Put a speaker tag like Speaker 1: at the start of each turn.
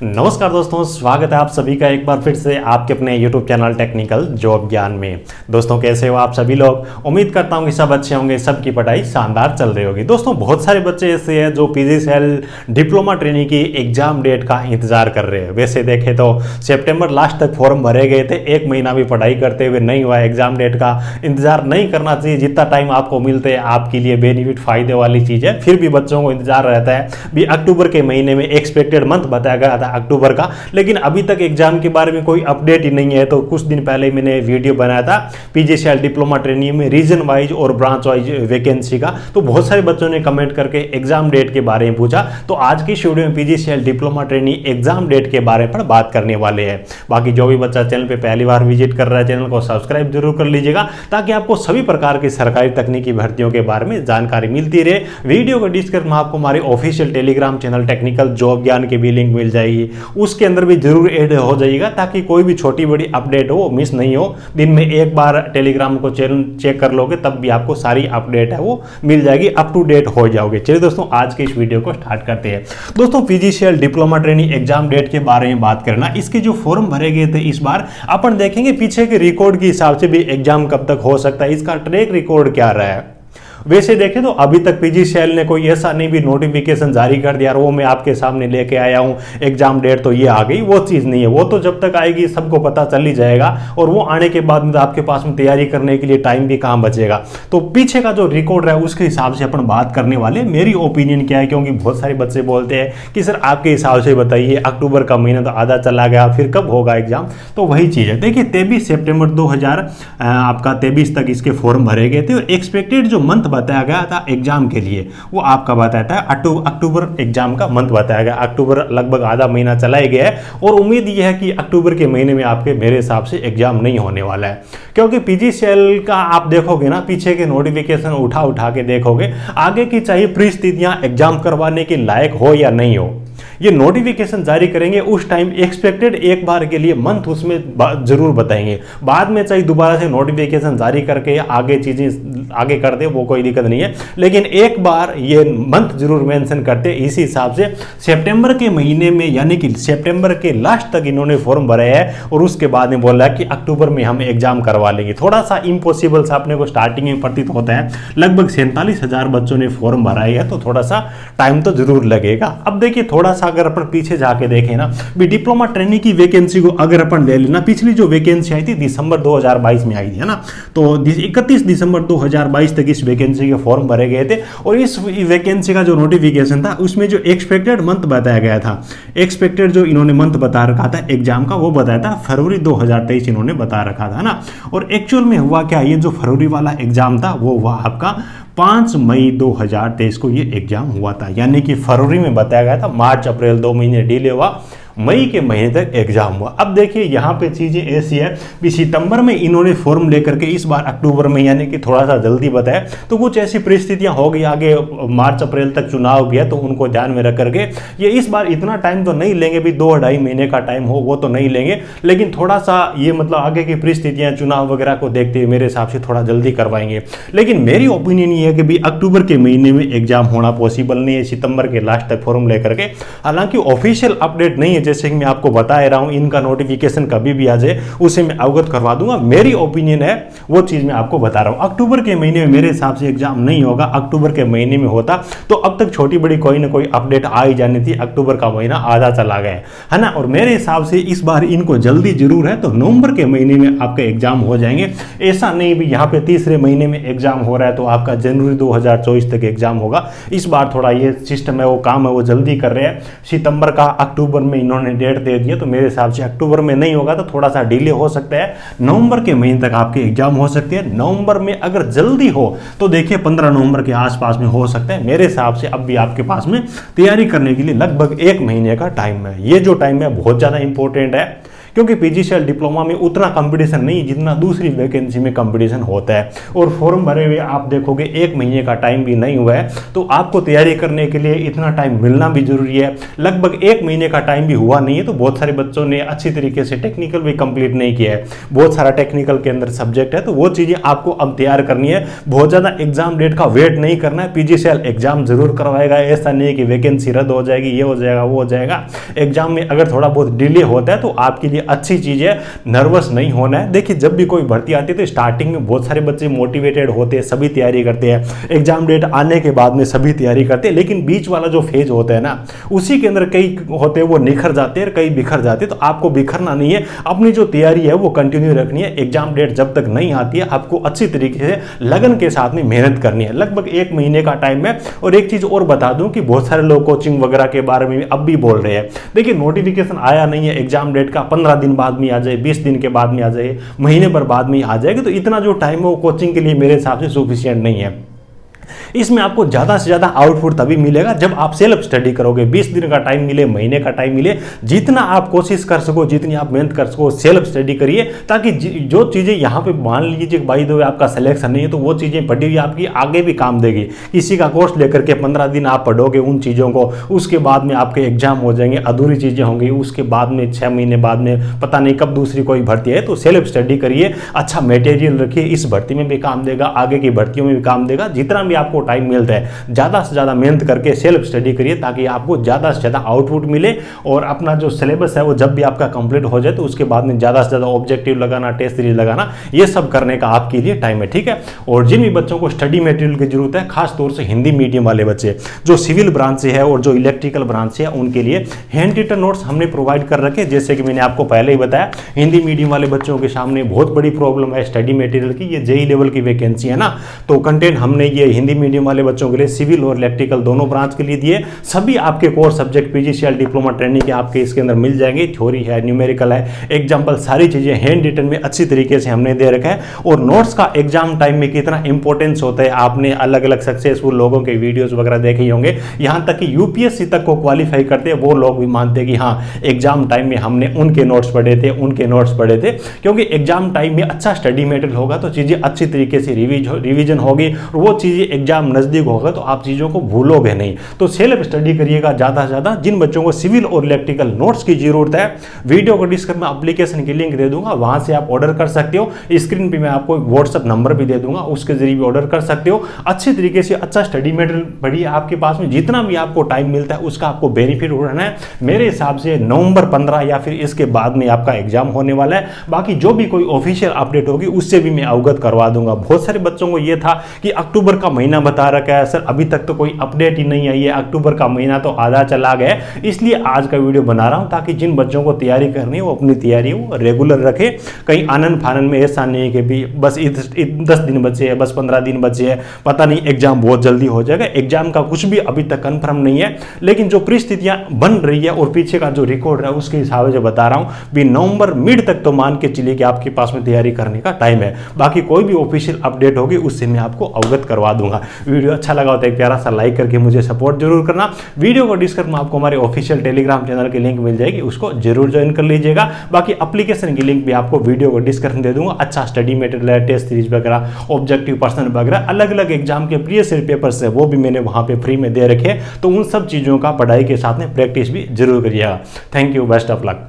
Speaker 1: नमस्कार दोस्तों, स्वागत है आप सभी का एक बार फिर से आपके अपने YouTube चैनल टेक्निकल जॉब ज्ञान में। दोस्तों कैसे हो आप सभी लोग? उम्मीद करता हूँ कि सब अच्छे होंगे, सबकी पढ़ाई शानदार चल रही होगी। दोस्तों बहुत सारे बच्चे ऐसे हैं जो PGCL डिप्लोमा ट्रेनिंग की एग्जाम डेट का इंतजार कर रहे हैं। वैसे देखें तो सितंबर लास्ट तक फॉर्म भरे गए थे, एक महीना भी पढ़ाई करते हुए नहीं हुआ। एग्जाम डेट का इंतजार नहीं करना चाहिए, जितना टाइम आपको मिलते हैं आपके लिए बेनिफिट फायदे वाली चीज़ है। फिर भी बच्चों को इंतजार रहता है। भी अक्टूबर के महीने में एक्सपेक्टेड मंथ बताया गया था अक्टूबर का, लेकिन अभी तक एग्जाम के बारे में कोई अपडेट ही नहीं है। तो कुछ दिन पहले मैंने वीडियो बनाया था PGCL डिप्लोमा ट्रेनिंग में रीजन वाइज और ब्रांच वाइज वैकेंसी का, तो बहुत सारे बच्चों ने कमेंट करके एग्जाम डेट के बारे में पूछा। तो आज की वीडियो में PGCL diploma training exam date के बारे पर बात करने वाले हैं। बाकी जो भी बच्चा चैनल पे पहली बार विजिट कर रहा है, चैनल को सब्सक्राइब जरूर कर लीजिएगा ताकि आपको सभी प्रकार की सरकारी तकनीकी भर्तियों के बारे में जानकारी मिलती रहे। वीडियो को डिस्क्रिप्शन में आपको हमारे official Telegram channel technical job ज्ञान की भी लिंक मिल जाएगी, उसके अंदर भी जरूर ऐड हो जाइएगा ताकि कोई भी छोटी बड़ी अपडेट हो मिस नहीं हो। दिन में एक बार टेलीग्राम को चेक कर लोगे तब भी आपको सारी अपडेट है वो मिल जाएगी, अप टू डेट हो जाओगे। चलिए दोस्तों आज के इस वीडियो को स्टार्ट करते हैं। दोस्तों PGCL diploma training exam date के बारे में बात करना, इसके जो फॉर्म भरे गए थे इस बार अपन देखेंगे पीछे के रिकॉर्ड के हिसाब से भी एग्जाम कब तक हो सकता है, इसका ट्रैक रिकॉर्ड क्या रहा है। वैसे देखें तो अभी तक PGCL ने कोई ऐसा नहीं भी नोटिफिकेशन जारी कर दिया और वो मैं आपके सामने लेके आया हूँ एग्जाम डेट तो ये आ गई, वो चीज़ नहीं है। वो तो जब तक आएगी सबको पता चल ही जाएगा और वो आने के बाद में तो आपके पास में तैयारी करने के लिए टाइम भी कहाँ बचेगा। तो पीछे का जो रिकॉर्ड है उसके हिसाब से अपन बात करने वाले। मेरी ओपिनियन क्या है, क्योंकि बहुत सारे बच्चे बोलते हैं कि सर आपके हिसाब से बताइए, अक्टूबर का महीना तो आधा चला गया, फिर कब होगा एग्जाम। तो वही चीज़ है। देखिए 23 सितंबर 2023 तक इसके फॉर्म भरे गए थे और एक्सपेक्टेड जो मंथ बताया गया था एग्जाम के लिए वो आपका बताया था अक्टूबर एग्जाम का मंथ बताया गया। अक्टूबर लगभग आधा महीना चला ही गया है और उम्मीद ये है कि अक्टूबर के महीने में आपके मेरे हिसाब से एग्जाम नहीं होने वाला है, क्योंकि PGCL का आप देखोगे ना पीछे के नोटिफिकेशन उठा के देखोगे, आगे की चाहिए परिस्थितियां एग्जाम करवाने के लायक हो या नहीं हो। ये नोटिफिकेशन जारी करेंगे उस टाइम एक्सपेक्टेड एक बार के लिए मंथ उसमें जरूर बताएंगे। बाद में चाहे दोबारा से नोटिफिकेशन जारी करके आगे चीजें आगे कर दे वो कोई दिक्कत नहीं है, लेकिन एक बार ये मंथ जरूर मेंशन करते। इसी हिसाब से सितंबर के महीने में यानी कि सितंबर के लास्ट तक इन्होंने फॉर्म भरे है और उसके बाद में बोला कि अक्टूबर में हम एग्जाम करवा लेंगे। थोड़ा सा इम्पॉसिबल सा अपने को स्टार्टिंग में प्रतीत होता है। लगभग 47,000 बच्चों ने फॉर्म भरा है तो थोड़ा सा टाइम तो जरूर लगेगा। अब देखिए थोड़ा सा अगर अपन पीछे जाके देखें ना, भी डिप्लोमा ट्रेनिंग की वैकेंसी को अगर अपन ले लेना, पिछली जो वैकेंसी आई थी दिसंबर 2022 में आई थी, है ना। तो 31 दिसंबर 2022 तक इस वैकेंसी के फॉर्म भरे गए थे और इस वैकेंसी का जो नोटिफिकेशन था उसमें जो एक्सपेक्टेड मंथ बताया गया था, एक्सपेक्टेड जो इन्होंने मंथ बता रखा था एग्जाम का वो बताया था फरवरी 2023 इन्होंने बता रखा था ना। और एक्चुअल में हुआ क्या, ये जो फरवरी वाला एग्जाम था वो हुआ आपका 5 मई 2023 को ये एग्जाम हुआ था, यानी कि फरवरी में बताया गया था, मार्च अप्रैल 2 महीने डिले हुआ, मई के महीने तक एग्जाम हुआ। अब देखिए यहाँ पे चीजें ऐसी है कि सितंबर में इन्होंने फॉर्म लेकर के इस बार अक्टूबर में यानी कि थोड़ा सा जल्दी बताया, तो कुछ ऐसी परिस्थितियां हो गई, आगे मार्च अप्रैल तक चुनाव भी है तो उनको ध्यान में रख करके ये इस बार इतना टाइम तो नहीं लेंगे, भी 2-2.5 महीने का टाइम हो वो तो नहीं लेंगे, लेकिन थोड़ा सा ये मतलब आगे की परिस्थितियां चुनाव वगैरह को देखते हुए मेरे हिसाब से थोड़ा जल्दी करवाएंगे। लेकिन मेरी ओपिनियन ये है कि भी अक्टूबर के महीने में एग्जाम होना पॉसिबल नहीं है, सितंबर के लास्ट तक फॉर्म लेकर के। हालांकि ऑफिशियल अपडेट नहीं है, जैसे कि मैं आपको बता रहा हूं, इनका नोटिफिकेशन कभी भी आ जाए उसे मैं अवगत करवा दूंगा। मेरी ओपिनियन है वो चीज मैं आपको बता रहा हूं। अक्टूबर के महीने में मेरे हिसाब से एग्जाम नहीं होगा। अक्टूबर के महीने में होता तो अब तक छोटी बड़ी कोई ना कोई अपडेट आ ही जानी थी। अक्टूबर का महीना आधा चला गया है ना, और मेरे हिसाब से इस बार इनको जल्दी जरूर है तो नवंबर के महीने में आपके एग्जाम हो जाएंगे। ऐसा नहीं भी यहाँ पे तीसरे महीने में एग्जाम हो रहा है तो आपका जनवरी 2024 तक एग्जाम होगा। इस बार थोड़ा ये सिस्टम है वो काम है वो जल्दी कर रहे हैं। सितंबर का अक्टूबर में इन्होंने डेट दे दिया तो मेरे हिसाब से अक्टूबर में नहीं होगा तो थोड़ा सा डिले हो सकता है, नवंबर के महीने तक आपके एग्जाम हो सकते हैं। नवंबर में अगर जल्दी हो तो देखिए 15 नवंबर के आसपास में हो सकता है। मेरे हिसाब से अब भी आपके पास में तैयारी करने के लिए लगभग 1 महीने का टाइम है। ये जो टाइम है बहुत ज़्यादा इंपॉर्टेंट है, क्योंकि पीजीसीएल डिप्लोमा में उतना कंपटीशन नहीं जितना दूसरी वैकेंसी में कंपटीशन होता है। और फॉर्म भरे हुए आप देखोगे 1 महीने का टाइम भी नहीं हुआ है, तो आपको तैयारी करने के लिए इतना टाइम मिलना भी जरूरी है। लगभग 1 महीने का टाइम भी हुआ नहीं है, तो बहुत सारे बच्चों ने अच्छी तरीके से टेक्निकल भी कंप्लीट नहीं किया है। बहुत सारा टेक्निकल के अंदर सब्जेक्ट है, तो वो चीजें आपको अब तैयार करनी है। बहुत ज्यादा एग्जाम डेट का वेट नहीं करना है। पीजीसीएल एग्जाम जरूर करवाएगा, ऐसा नहीं है कि वैकेंसी रद्द हो जाएगी, ये हो जाएगा वो हो जाएगा। एग्जाम में अगर थोड़ा बहुत डिले होता है तो आपके लिए अच्छी चीज है, नर्वस नहीं होना है। देखिए जब भी कोई भर्ती आती है तो स्टार्टिंग में बहुत सारे बच्चे मोटिवेटेड होते हैं, सभी तैयारी करते हैं, एग्जाम डेट आने के बाद में सभी तैयारी करते हैं, लेकिन बीच वाला जो फेज होता है ना, उसी के अंदर कई होते हैं वो निखर जाते हैं, कई बिखर जाते हैं। तो आपको बिखरना नहीं है, अपनी जो तैयारी है वो कंटिन्यू रखनी है। एग्जाम डेट जब तक नहीं आती है आपको अच्छी तरीके से लगन के साथ में मेहनत करनी है। लगभग 1 महीने का टाइम है। और एक चीज और बता दूं कि बहुत सारे लोग कोचिंग वगैरह के बारे में अब भी बोल रहे हैं। देखिए नोटिफिकेशन आया नहीं है एग्जाम डेट का, 15 दिन बाद में आ जाए, 20 दिन के बाद में आ जाए, महीने भर बाद में आ जाएगी, तो इतना जो टाइम है वो कोचिंग के लिए मेरे हिसाब से सफिशिएंट नहीं है। इसमें आपको ज़्यादा से ज़्यादा आउटपुट तभी मिलेगा जब आप सेल्फ स्टडी करोगे। 20 दिन का टाइम मिले, महीने का टाइम मिले, जितना आप कोशिश कर सको, जितनी आप मेहनत कर सको, सेल्फ स्टडी करिए, ताकि जो चीज़ें यहाँ पे मान लीजिए बाई द वे आपका सिलेक्शन नहीं है, तो वो चीज़ें पढ़ी हुई आपकी आगे भी काम देगी। किसी का कोर्स लेकर के 15 दिन आप पढ़ोगे उन चीज़ों को, उसके बाद में आपके एग्जाम हो जाएंगे, अधूरी चीज़ें होंगी, उसके बाद में 6 महीने बाद में पता नहीं कब दूसरी कोई भर्ती है। तो सेल्फ स्टडी करिए, अच्छा मटेरियल रखिए, इस भर्ती में भी काम देगा, आगे की भर्तियों में भी काम देगा। जितना भी आपको टाइम मिलता है ज़्यादा से ज़्यादा मेहनत करके सेल्फ स्टडी करिए, ताकि आपको ज़्यादा से ज़्यादा आउटपुट मिले। और अपना जो सिलेबस है वो जब भी आपका कंप्लीट हो जाए तो उसके बाद में ज़्यादा से ज़्यादा ऑब्जेक्टिव लगाना, टेस्ट सीरीज लगाना, ये सब करने का आपके लिए टाइम है, ठीक है। और जिन भी बच्चों को स्टडी मटेरियल की जरूरत है, खास तौर से हिंदी मीडियम वाले बच्चे जो सिविल ब्रांच से है और जो इलेक्ट्रिकल ब्रांच से है, उनके लिए हैंड रिटन नोट्स हमने प्रोवाइड कर रखे। जैसे कि मैंने आपको पहले ही बताया, हिंदी मीडियम वाले बच्चों के सामने बहुत बड़ी प्रॉब्लम है स्टडी मटेरियल की। ये जेई लेवल की वैकेंसी है ना, तो कंटेंट हमने ये हिंदी मीडियम वाले बच्चों के लिए, सिविल और इलेक्ट्रिकल दोनों ब्रांच के लिए दिए। सभी आपके core subject PGCL diploma training के आपके इसके अंदर मिल जाएंगे। थ्योरी है, न्यूमेरिकल है, एग्जाम्पल, सारी चीजें हैंड रिटन में अच्छी तरीके से हमने दे रखा है। और नोट्स का एग्जाम टाइम में कितना इंपॉर्टेंस होता है, आपने अलग अलग सक्सेसफुल लोगों के वीडियोस वगैरह देखे ही होंगे। यहां तक कि यूपीएससी तक को क्वालिफाई करते हैं वो लोग भी मानते हैं कि हाँ एग्जाम टाइम में हमने उनके नोट्स पढ़े थे, उनके नोट्स पढ़े थे। क्योंकि एग्जाम टाइम में अच्छा स्टडी मटेरियल होगा तो चीजें अच्छी तरीके से रिवीजन होगी, और वो चीजें एग्जाम नजदीक होगा तो आप चीजों को भूलोगे नहीं। तो सेल्फ स्टडी करिएगा ज़्यादा से ज़्यादा। जिन बच्चों को सिविल और इलेक्ट्रिकल नोट्स की जरूरत है, वीडियो को डिस्क्रिप्शन में एप्लीकेशन की लिंक दे दूंगा, वहां से आप ऑर्डर कर सकते हो। स्क्रीन पे मैं आपको व्हाट्सएप नंबर भी दे दूंगा, उसके जरिए भी ऑर्डर कर सकते हो। अच्छी तरीके से अच्छा स्टडी मटेरियल पढ़िए, आपके पास में जितना भी आपको टाइम मिलता है उसका आपको बेनिफिट उठाना है। मेरे हिसाब से नवंबर 15 या फिर इसके बाद में आपका एग्जाम होने वाला है। बाकी जो भी कोई ऑफिशियल अपडेट होगी उससे भी मैं अवगत करवा दूंगा। बहुत सारे बच्चों को यह था कि अक्टूबर का महीना बता रखा है सर, अभी तक तो कोई अपडेट ही नहीं आई है, अक्टूबर का महीना तो आधा चला गया। इसलिए आज का वीडियो बना रहा हूं ताकि जिन बच्चों को तैयारी करनी है वो अपनी तैयारी वो रेगुलर रखे। कहीं आनंद फानन में ऐसा नहीं है कि भी बस 10 दिन बचे हैं, बस 15 दिन बचे हैं, पता नहीं एग्जाम बहुत जल्दी हो जाएगा। एग्जाम का कुछ भी अभी तक कंफर्म नहीं है, लेकिन जो परिस्थितियां बन रही है और पीछे का जो रिकॉर्ड है उसके हिसाब से बता रहा हूं भी नवंबर मिड तक तो मान के चलिए कि आपके पास में तैयारी करने का टाइम है। बाकी कोई भी ऑफिशियल अपडेट होगी उससे मैं आपको अवगत करवा दूंगा। वीडियो अच्छा लगा हो तो एक प्यारा सा लाइक करके मुझे सपोर्ट जरूर करना। वीडियो को डिस्क्रिप्शन में आपको हमारे ऑफिशियल टेलीग्राम चैनल की लिंक मिल जाएगी, उसको जरूर ज्वाइन कर लीजिएगा। बाकी एप्लीकेशन की लिंक भी आपको वीडियो को डिस्क्रिप्शन दे दूंगा। अच्छा स्टडी मटेरियल, टेस्ट सीरीज वगैरह, ऑब्जेक्टिव पर्सन वगैरह, अलग अलग एग्जाम के प्रीवियस ईयर पेपर्स है वो भी मैंने वहां पे फ्री में दे रखे, तो उन सब चीजों का पढ़ाई के साथ में प्रैक्टिस भी जरूर करिएगा। Thank you, best of luck.